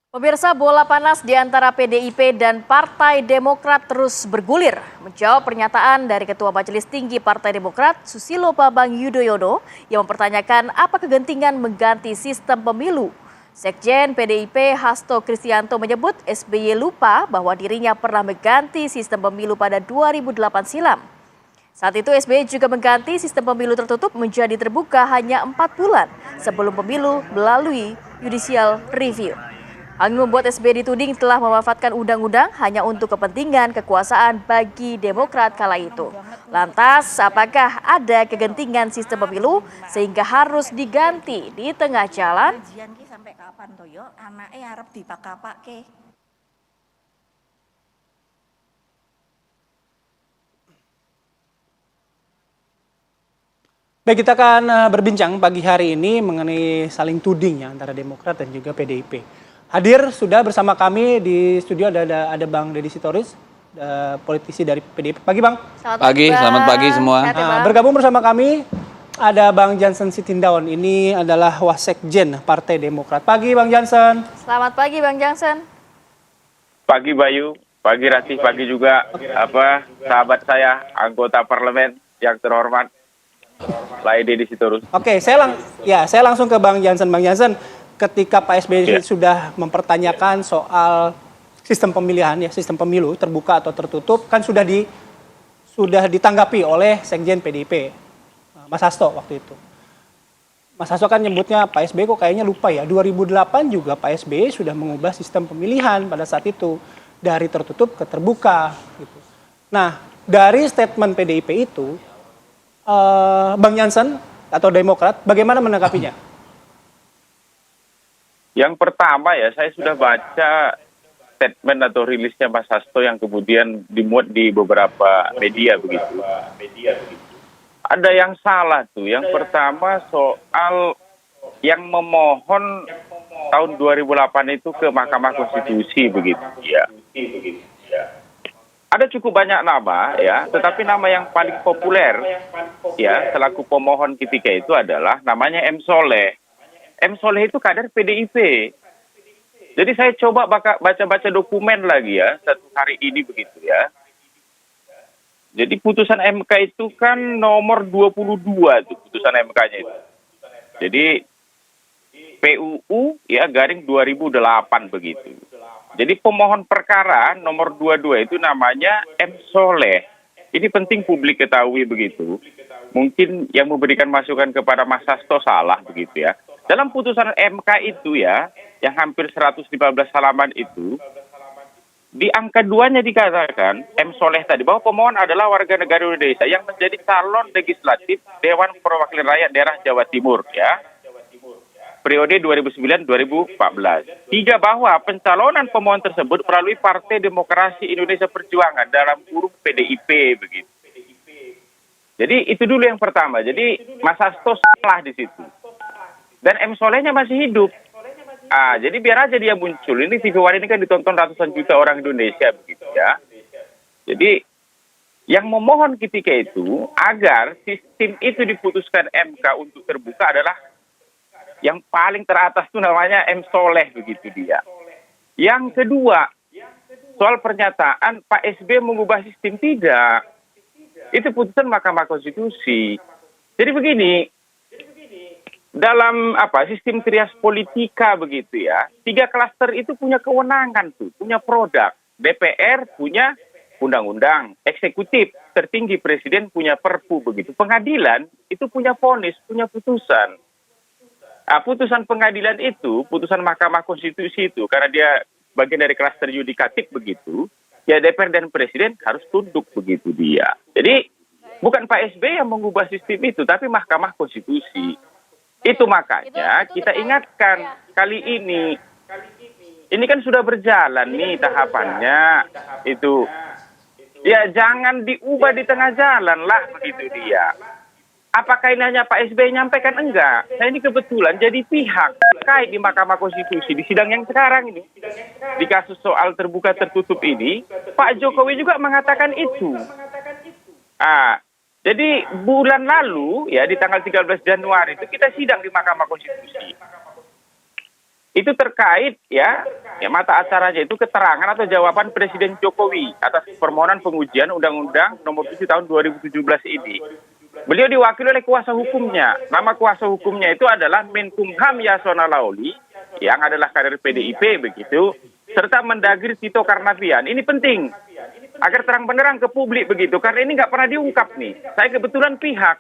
Pemirsa, bola panas di antara PDIP dan Partai Demokrat terus bergulir. Menjawab pernyataan dari Ketua Majelis Tinggi Partai Demokrat, Susilo Bambang Yudhoyono, yang mempertanyakan apa kegentingan mengganti sistem pemilu. Sekjen PDIP Hasto Kristianto menyebut SBY lupa bahwa dirinya pernah mengganti sistem pemilu pada 2008 silam. Saat itu SBY juga mengganti sistem pemilu tertutup menjadi terbuka hanya 4 bulan sebelum pemilu melalui judicial review. Hal ini membuat SBY dituding telah memanfaatkan undang-undang hanya untuk kepentingan kekuasaan bagi Demokrat kala itu. Lantas, apakah ada kegentingan sistem pemilu sehingga harus diganti di tengah jalan? Sampai kapan toyo anaknya arep dipakai. Baik, kita akan berbincang pagi hari ini mengenai saling tuding ya antara Demokrat dan juga PDIP. Hadir sudah bersama kami di studio ada Bang Deddy Sitorus, politisi dari PDIP. Pagi Bang. Selamat pagi semua. Bergabung bersama kami ada Bang Jansen Sitindaun, ini adalah Wasekjen Partai Demokrat. Pagi Bang Jansen. Selamat pagi Bang Jansen. Pagi Bayu, pagi Ratih, pagi juga sahabat saya, anggota parlemen yang terhormat, Deddy Sitorus. Oke, saya langsung ke Bang Jansen. Bang Jansen, ketika Pak SBY sudah mempertanyakan soal sistem pemilihan, ya sistem pemilu terbuka atau tertutup, kan sudah ditanggapi oleh Sekjen PDIP, Mas Hasto waktu itu. Mas Hasto kan nyebutnya Pak SBY kok kayaknya lupa ya, 2008 juga Pak SBY sudah mengubah sistem pemilihan pada saat itu dari tertutup ke terbuka. Gitu. Nah, dari statement PDIP itu, Bang Jansen atau Demokrat, bagaimana menanggapinya? Yang pertama ya, saya sudah baca statement atau rilisnya Mas Hasto yang kemudian dimuat di beberapa media begitu. Ada yang salah tuh. Yang pertama soal yang memohon tahun 2008 itu ke Mahkamah Konstitusi begitu ya. Ada cukup banyak nama ya, tetapi nama yang paling populer ya selaku pemohon ketika itu adalah namanya M. Soleh. M. Soleh itu kader PDIP. Jadi saya coba baca-baca dokumen lagi ya, satu hari ini begitu ya. Jadi putusan MK itu kan nomor 22 tuh putusan MK-nya itu. Jadi PUU ya garing 2008 begitu. Jadi pemohon perkara nomor 22 itu namanya M. Soleh. Ini penting publik ketahui begitu. Mungkin yang memberikan masukan kepada Mas Hasto salah begitu ya. Dalam putusan MK itu ya, yang hampir 115 halaman itu, di angka 2-nya dikatakan, M. Soleh tadi, bahwa pemohon adalah warga negara Indonesia yang menjadi calon legislatif Dewan Perwakilan Rakyat Daerah Jawa Timur ya. Periode 2009-2014. 3, bahwa pencalonan pemohon tersebut melalui Partai Demokrasi Indonesia Perjuangan dalam kurung PDIP begitu. Jadi itu dulu yang pertama. Jadi Mas Hasto salah di situ. Dan M. Solehnya masih hidup. Jadi biar aja dia muncul. Ini TV One ini kan ditonton ratusan juta orang Indonesia begitu ya. Jadi yang memohon ketika itu agar sistem itu diputuskan MK untuk terbuka adalah yang paling teratas itu namanya M. Soleh begitu dia. Yang kedua, soal pernyataan Pak SBY mengubah sistem, tidak. Itu putusan Mahkamah Konstitusi. Jadi begini, dalam sistem trias politika begitu ya, 3 klaster itu punya kewenangan tuh, punya produk. DPR punya undang-undang, eksekutif tertinggi Presiden punya perpu begitu. Pengadilan itu punya vonis, punya putusan. Putusan pengadilan itu, putusan Mahkamah Konstitusi itu, karena dia bagian dari klaster yudikatif begitu, ya DPR dan Presiden harus tunduk begitu dia. Jadi bukan Pak SBY yang mengubah sistem itu, tapi Mahkamah Konstitusi. Itu makanya kita ingatkan kali ini kan sudah berjalan nih tahapannya itu. Ya jangan diubah di tengah jalan lah begitu dia. Apakah ini hanya Pak SBY nyampaikan? Enggak. Saya ini kebetulan jadi pihak terkait di Mahkamah Konstitusi di sidang yang sekarang ini. Di kasus soal terbuka tertutup ini, Pak Jokowi juga mengatakan itu. Jadi bulan lalu ya di tanggal 13 Januari itu kita sidang di Mahkamah Konstitusi. itu terkait ya mata acaranya itu keterangan atau jawaban Presiden Jokowi atas permohonan pengujian Undang-Undang Nomor 7 Tahun 2017 ini. Beliau diwakili oleh kuasa hukumnya. Nama kuasa hukumnya itu adalah Menkumham Yasona Laoly yang adalah kader PDIP begitu, serta Mendagri Tito Karnavian. Ini penting agar terang benderang ke publik begitu, karena ini nggak pernah diungkap nih. Saya kebetulan pihak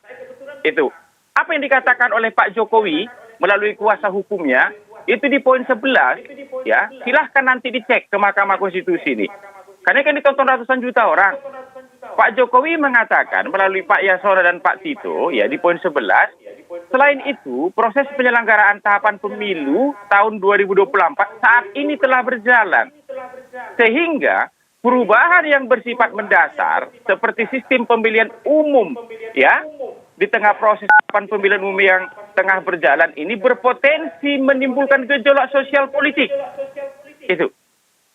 itu. Apa yang dikatakan oleh Pak Jokowi melalui kuasa hukumnya itu di poin 11 ya, silahkan nanti dicek ke Mahkamah Konstitusi nih. Karena kan ditonton ratusan juta orang. Pak Jokowi mengatakan melalui Pak Yasona dan Pak Tito ya di poin 11, selain itu proses penyelenggaraan tahapan pemilu tahun 2024 saat ini telah berjalan. Sehingga perubahan yang bersifat mendasar seperti sistem pemilihan umum ya di tengah proses tahapan pemilihan umum yang tengah berjalan ini berpotensi menimbulkan gejolak sosial politik. Itu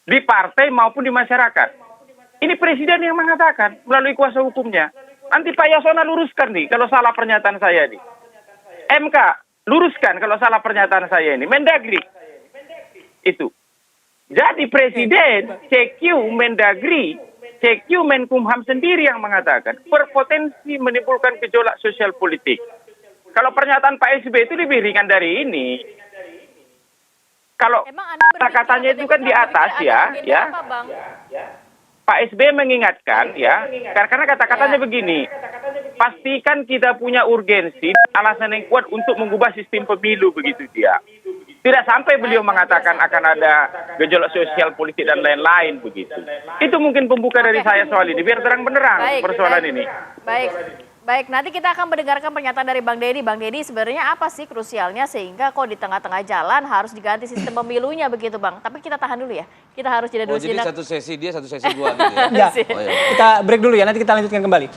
di partai maupun di masyarakat. Ini presiden yang mengatakan melalui kuasa hukumnya. Nanti Pak Yasona luruskan nih kalau salah pernyataan saya nih. MK luruskan kalau salah pernyataan saya ini. Mendagri itu. Jadi presiden CQ Mendagri, CQ Menkumham sendiri yang mengatakan berpotensi menimbulkan gejolak sosial politik. Kalau pernyataan Pak SBY itu lebih ringan dari ini. Kalau kata-katanya itu kan di atas ya. Apa, Bang? Pak SBY mengingatkan ya, karena kata-katanya begini, pastikan kita punya urgensi, alasan yang kuat untuk mengubah sistem pemilu begitu dia. Tidak sampai beliau mengatakan akan ada gejolak sosial politik dan lain-lain begitu. Itu mungkin pembuka dari saya soal ini, biar terang benderang persoalan ini. Baik, nanti kita akan mendengarkan pernyataan dari Bang Deddy. Bang Deddy, sebenarnya apa sih krusialnya sehingga kok di tengah-tengah jalan harus diganti sistem pemilunya begitu, Bang? Tapi kita tahan dulu ya. Kita harus jeda dulu. Jadi satu sesi dia, satu sesi gua gitu ya. Ya, kita break dulu ya, nanti kita lanjutkan kembali.